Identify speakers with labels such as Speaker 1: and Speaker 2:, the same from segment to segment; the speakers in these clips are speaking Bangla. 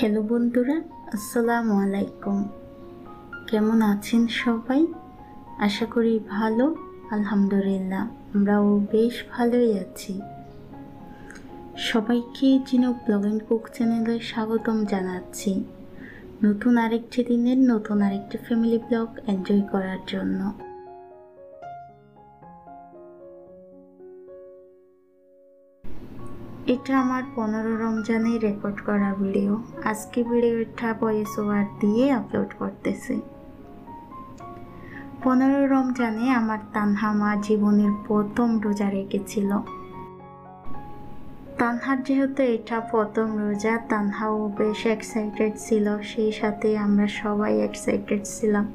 Speaker 1: হ্যালো বন্ধুরা, আসসালামু আলাইকুম। কেমন আছেন সবাই? আশা করি ভালো। আলহামদুলিল্লাহ, আমরাও বেশ ভালোই আছি। সবাইকে জিনুক ব্লগ অ্যান্ড কুক চ্যানেলে স্বাগতম জানাচ্ছি নতুন আরেকটি দিনের নতুন আরেকটি ফ্যামিলি ব্লগ এনজয় করার জন্য। এটা আমার 15 রমজানে রেকর্ড করা ভিডিও। আজকে ভিডিওটা ভয়েস ওভার দিয়ে আপলোড করতেছি। 15 রমজানে আমার তানহা মা জীবনের প্রথম রোজা রেখেছিল। তানহার যেহেতু এটা প্রথম রোজা, তানহাও বেশ এক্সাইটেড ছিল, সেই সাথে আমরা সবাই এক্সাইটেড ছিলাম।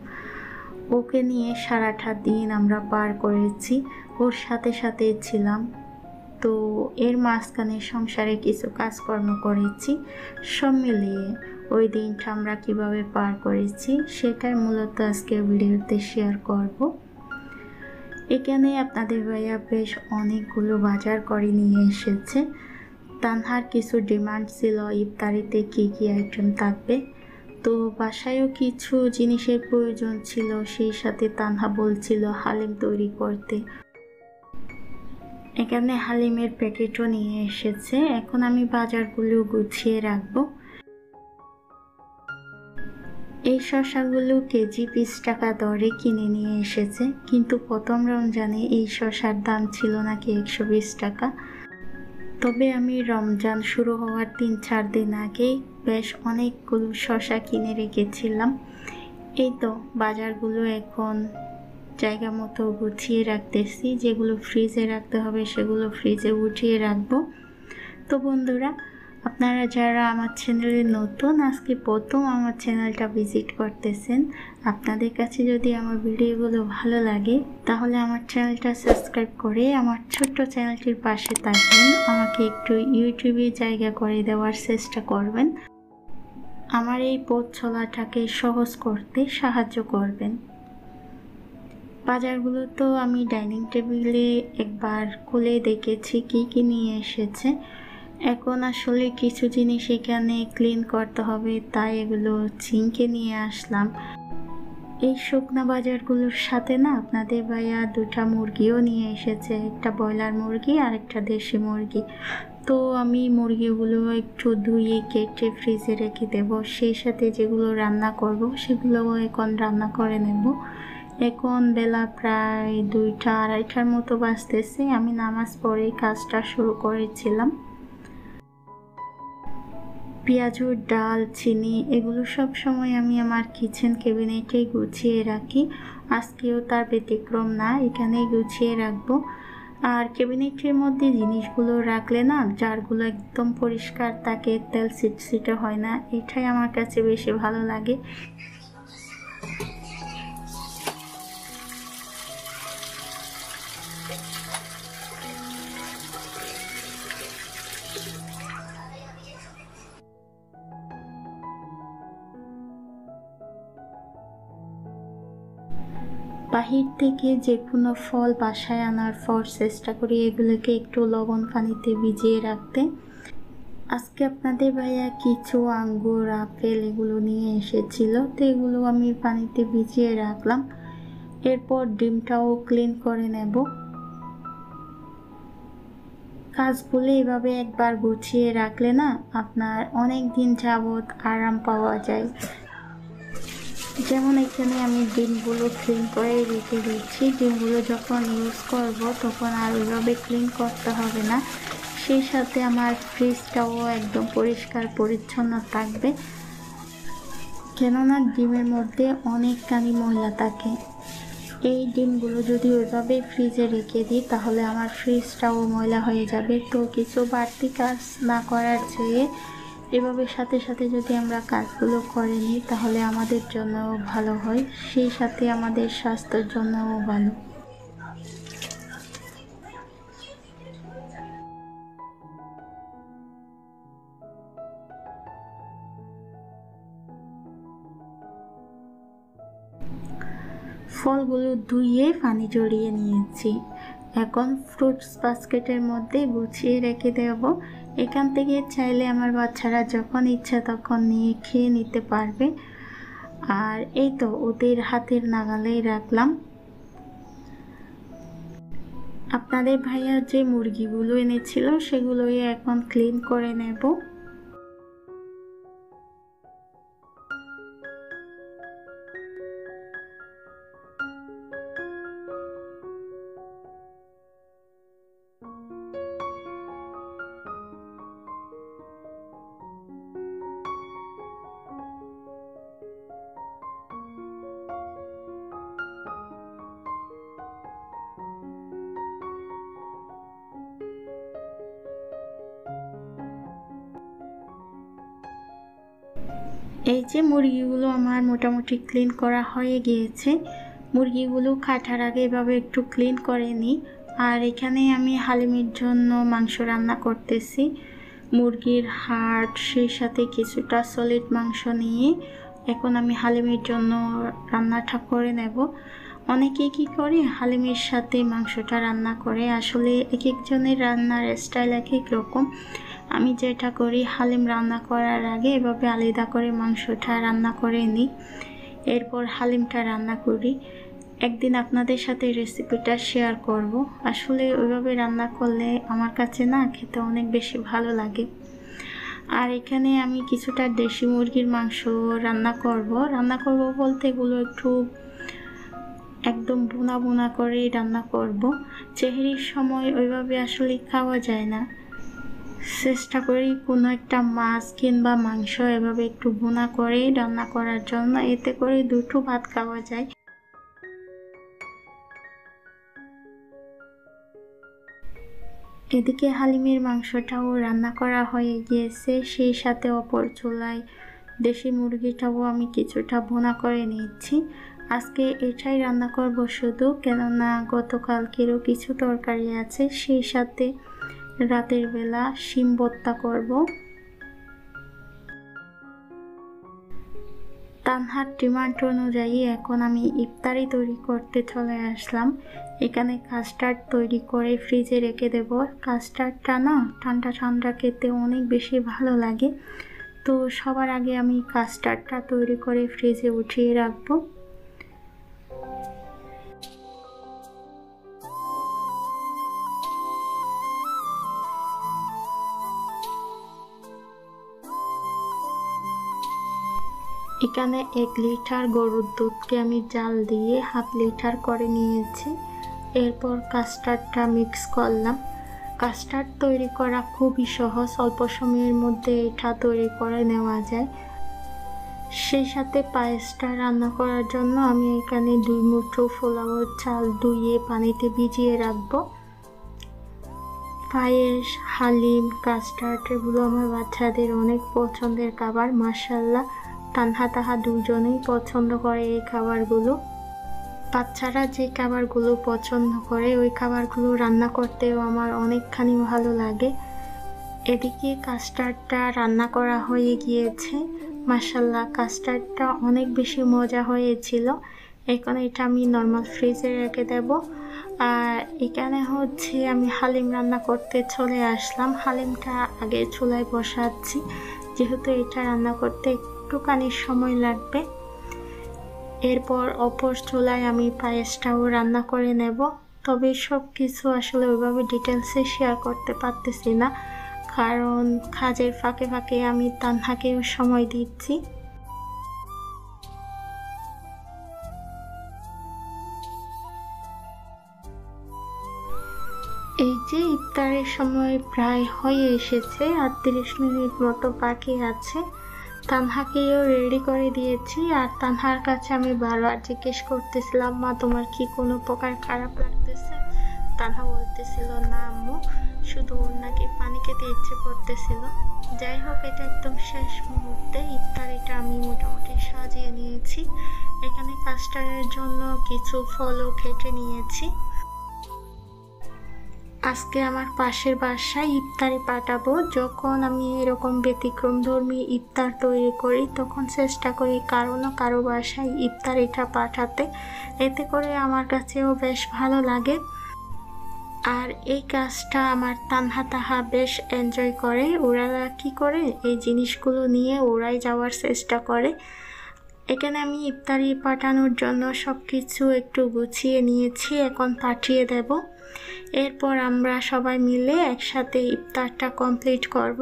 Speaker 1: ওকে নিয়ে সারাটা দিন আমরা পার করেছি, ওর সাথে সাথে ছিলাম। তো এর মাঝখানে সংসারে কিছু কাজকর্ম করেছি, সব মিলিয়ে ওই দিনটা আমরা কিভাবে পার করেছি সেটাই মূলত আজকে ভিডিওতে শেয়ার করব। এখানে আপনাদের ভাইয়া বেশ অনেকগুলো বাজার করে নিয়ে এসেছে। তানহার কিছু ডিমান্ড ছিল ইফতারিতে কি কি আইটেম থাকবে, তো বাসায়ও কিছু জিনিসের প্রয়োজন ছিল, সেই সাথে তানহা বলছিল হালিম তৈরি করতে। এখানে হালিমের প্যাকেটও নিয়ে এসেছে। এখন আমি বাজারগুলো গুছিয়ে রাখবো। এই শসাগুলো কেজি 20 টাকা দরে কিনে নিয়ে এসেছে, কিন্তু প্রথম রমজানে এই শসার দাম ছিল নাকি 120 টাকা। তবে আমি রমজান শুরু হওয়ার 3-4 দিন আগেই বেশ অনেকগুলো শসা কিনে রেখেছিলাম। এই তো বাজারগুলো এখন জায়গা মতো গুছিয়ে রাখতেছি, যেগুলো ফ্রিজে রাখতে হবে সেগুলো ফ্রিজে উঠিয়ে রাখবো। তো বন্ধুরা, আপনারা যারা আমার চ্যানেলে নতুন, আজকে প্রথম আমার চ্যানেলটা ভিজিট করতেছেন, আপনাদের কাছে যদি আমার ভিডিওগুলো ভালো লাগে তাহলে আমার চ্যানেলটা সাবস্ক্রাইব করে আমার ছোট্ট চ্যানেলটির পাশে থাকবেন। আমাকে একটু ইউটিউবে জায়গা করে দেওয়ার চেষ্টা করবেন, আমার এই পথ চলাটাকে সহজ করতে সাহায্য করবেন। বাজারগুলো তো আমি ডাইনিং টেবিলে একবার খুলে দেখেছি কি কি নিয়ে এসেছে। এখন আসলে কিছু জিনিস এখানে ক্লিন করতে হবে, তাই এগুলো ছিঙ্কে নিয়ে আসলাম। এই শুকনা বাজারগুলোর সাথে না আপনাদের ভাইয়া 2টা মুরগিও নিয়ে এসেছে, একটা ব্রয়লার মুরগি আর একটা দেশি মুরগি। তো আমি মুরগিগুলো একটু ধুয়ে কেটে ফ্রিজে রেখে দেব, সেই সাথে যেগুলো রান্না করব সেগুলো এখন রান্না করে নেব। এখন বেলা প্রায় 2টা-2:30টার মতো বাজতেছে। আমি নামাজ পড়ে কাজটা শুরু করেছিলাম। পেঁয়াজুর ডাল, চিনি এগুলো সব সময় আমি আমার কিচেন ক্যাবিনেটেই গুছিয়ে রাখি। আজকেও তার ব্যতিক্রম না, এখানেই গুছিয়ে রাখবো। আর ক্যাবিনেটের মধ্যে জিনিসগুলো রাখলে না জারগুলো একদম পরিষ্কার থাকে, তেল ছিটছিটে হয় না, এটাই আমার কাছে বেশি ভালো লাগে। বাহির থেকে যে কোনো ফল বাসায় আনার পর চেষ্টা করি এগুলোকে একটু লবণ পানিতে ভিজিয়ে রাখতে। আজকে আপনাদের ভাইয়া কিছু আঙ্গুর, আপেল এগুলো নিয়ে এসেছিল, তো এগুলো আমি পানিতে ভিজিয়ে রাখলাম। এরপর ডিমটাও ক্লিন করে নেব। কাজগুলো এভাবে একবার গুছিয়ে রাখলে না আপনার অনেক দিন যাবত আরাম পাওয়া যায়। যেমন এখানে আমি ডিমগুলো ক্লিন করে রেখে দিচ্ছি। ডিমগুলো যখন ইউজ করব তখন আর ওইভাবে ক্লিন করতে হবে না, সেই সাথে আমার ফ্রিজটাও একদম পরিষ্কার পরিচ্ছন্ন থাকবে, কেননা ডিমের মধ্যে অনেকখানি ময়লা থাকে। এই ডিমগুলো যদি ওইভাবে ফ্রিজে রেখে দিই তাহলে আমার ফ্রিজটাও ময়লা হয়ে যাবে। তো কিছু বাড়তি কাজ না করার চেয়ে এভাবে সাথে সাথে যদি আমরা কাজগুলো করে নিই তাহলে আমাদের জন্যও ভালো হয়, সেই সাথে আমাদের স্বাস্থ্যের জন্যও ভালো। ফলগুলো ধুয়ে পানি জড়িয়ে নিয়েছি। এখন ফ্রুটস বাস্কেটের মধ্যে গুছিয়ে রেখে দেব। এখান থেকে চাইলে আমার বাচ্চারা যখন ইচ্ছা তখন নিয়ে খেয়ে নিতে পারবে। আর এই তো ওদের হাতের নাগালেই রাখলাম। আপনাদের ভাইয়া যে মুরগিগুলো এনেছিল সেগুলোই এখন ক্লিন করে নেব। এই যে মুরগিগুলো আমার মোটামুটি ক্লিন করা হয়ে গিয়েছে। মুরগিগুলো কাটার আগে এভাবে একটু ক্লিন করে নিই। আর এখানে আমি হালিমের জন্য মাংস রান্না করতেছি। মুরগির হাড় সেই সাথে কিছুটা সলিড মাংস নিয়ে এখন আমি হালিমের জন্য রান্নাটা করে নেব। অনেকে কি করে হালিমের সাথে মাংসটা রান্না করে, আসলে এক একজনের রান্নার স্টাইল এক এক রকম। আমি যেটা করি, হালিম রান্না করার আগে এভাবে আলাদা করে মাংসটা রান্না করে নিই, এরপর হালিমটা রান্না করি। একদিন আপনাদের সাথে রেসিপিটা শেয়ার করব। আসলে ওইভাবে রান্না করলে আমার কাছে না খেতে অনেক বেশি ভালো লাগে। আর এখানে আমি কিছুটা দেশি মুরগির মাংস রান্না করব বলতে এগুলো একটু একদম বোনা বোনা করে রান্না করব। সেহরির সময় ওইভাবে আসলে খাওয়া যায় না, চেষ্টা করি কোনো একটা মাছ কিংবা মাংস এভাবে একটু বোনা করে রান্না করার জন্য, এতে করে দুটো ভাত খাওয়া যায়। এদিকে হালিমের মাংসটাও রান্না করা হয়ে গিয়েছে, সেই সাথে অপর চুলায় দেশি মুরগিটাও আমি কিছুটা বোনা করে নিচ্ছি। আজকে এটাই রান্না করব শুধু, কেননা গতকালকেরও কিছু তরকারি আছে, সেই সাথে রাতের বেলা শিম ভর্তা করব। তানহার ডিমান্ড অনুযায়ী এখন আমি ইফতারি তৈরি করতে চলে আসলাম। এখানে কাস্টার্ড তৈরি করে ফ্রিজে রেখে দেব। কাস্টার্ডটা না ঠান্ডা ঠান্ডা খেতে অনেক বেশি ভালো লাগে, তো সবার আগে আমি কাস্টার্ডটা তৈরি করে ফ্রিজে উঠিয়ে রাখবো। এখানে 1 লিটার গরুর দুধকে আমি জাল দিয়ে 1/2 লিটার করে নিয়েছি। এরপর কাস্টার্ডটা মিক্স করলাম। কাস্টার্ড তৈরি করা খুবই সহজ, অল্প সময়ের মধ্যে এটা তৈরি করে নেওয়া যায়। সেই সাথে পায়েসটা রান্না করার জন্য আমি এখানে 2 মুঠো ফ্লাওয়ার চাল ধুয়ে পানিতে ভিজিয়ে রাখবো। পায়েস, হালিম, কাস্টার্ড এগুলো আমার বাচ্চাদের অনেক পছন্দের খাবার। মাশাআল্লাহ, তানহা তাহা দুজনেই পছন্দ করে এই খাবারগুলো। বাচ্চারা যে খাবারগুলো পছন্দ করে ওই খাবারগুলো রান্না করতেও আমার অনেকখানি ভালো লাগে। এদিকে কাস্টার্ডটা রান্না করা হয়ে গিয়েছে। মাশাআল্লাহ, কাস্টার্ডটা অনেক বেশি মজা হয়েছিল। এখন এটা আমি নর্মাল ফ্রিজে রেখে দেব। আর এখানে হচ্ছে আমি হালিম রান্না করতে চলে আসলাম। হালিমটা আগে চুলায় বসাচ্ছি, যেহেতু এটা রান্না করতে একটুখানি সময় লাগবে। এরপর অপর চুলায় আমি পায়েসটাও রান্না করে নেব। তবে সব কিছু আসলে ওইভাবে ডিটেলসে শেয়ার করতে পারতেছি না, কারণ কাজের ফাঁকে ফাঁকে আমি তানহাকেও সময় দিচ্ছি। এই যে ইফতারের সময় প্রায় হয়ে এসেছে, আর 30 মিনিট মতো বাকি আছে। তানহাকেও রেডি করে দিয়েছি। আর তানহার কাছে আমি বারবার জিজ্ঞেস করতেছিলাম, মা তোমার কি কোনো প্রকার খারাপ লাগতেছে? তানহা বলতেছিল, না আম্মু, শুধু ওর নাকি পানি খেতে ইচ্ছে করতেছিল। যাই হোক, এটা একদম শেষ মুহূর্তে ইফতারিটা আমি মোটামুটি সাজিয়ে নিয়েছি। এখানে কাস্টার্ডের জন্য কিছু ফলও কেটে নিয়েছি। আজকে আমার পাশের বাসায় ইফতারি পাঠাবো। যখন আমি এরকম ব্যতিক্রমধর্মী ইফতার তৈরি করি তখন চেষ্টা করি কারো না কারো বাসায় ইফতারিটা পাঠাতে, এতে করে আমার কাছেও বেশ ভালো লাগে। আর এই কাজটা আমার তানহা তাহা বেশ এনজয় করে। ওরা কি করে এই জিনিসগুলো নিয়ে ওরাই যাওয়ার চেষ্টা করে। এখানে আমি ইফতারি পাঠানোর জন্য সব কিছু একটু গুছিয়ে নিয়েছি, এখন পাঠিয়ে দেব। এরপর আমরা সবাই মিলে একসাথে ইফতারটা কমপ্লিট করব।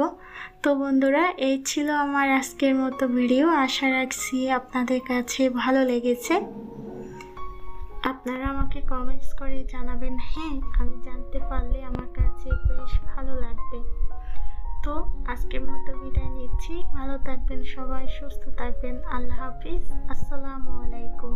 Speaker 1: তো বন্ধুরা, এই ছিল আমার আজকের মতো ভিডিও। আশা রাখছি আপনাদের কাছে ভালো লেগেছে। আপনারা আমাকে কমেন্টস করে জানাবেন, হ্যাঁ আমি জানতে পারলে আমার কাছে বেশ ভালো লাগবে। তো আজকের মতো বিদায় নিচ্ছি। ভালো থাকবেন সবাই, সুস্থ থাকবেন। আল্লাহ হাফিজ। আসসালামু আলাইকুম।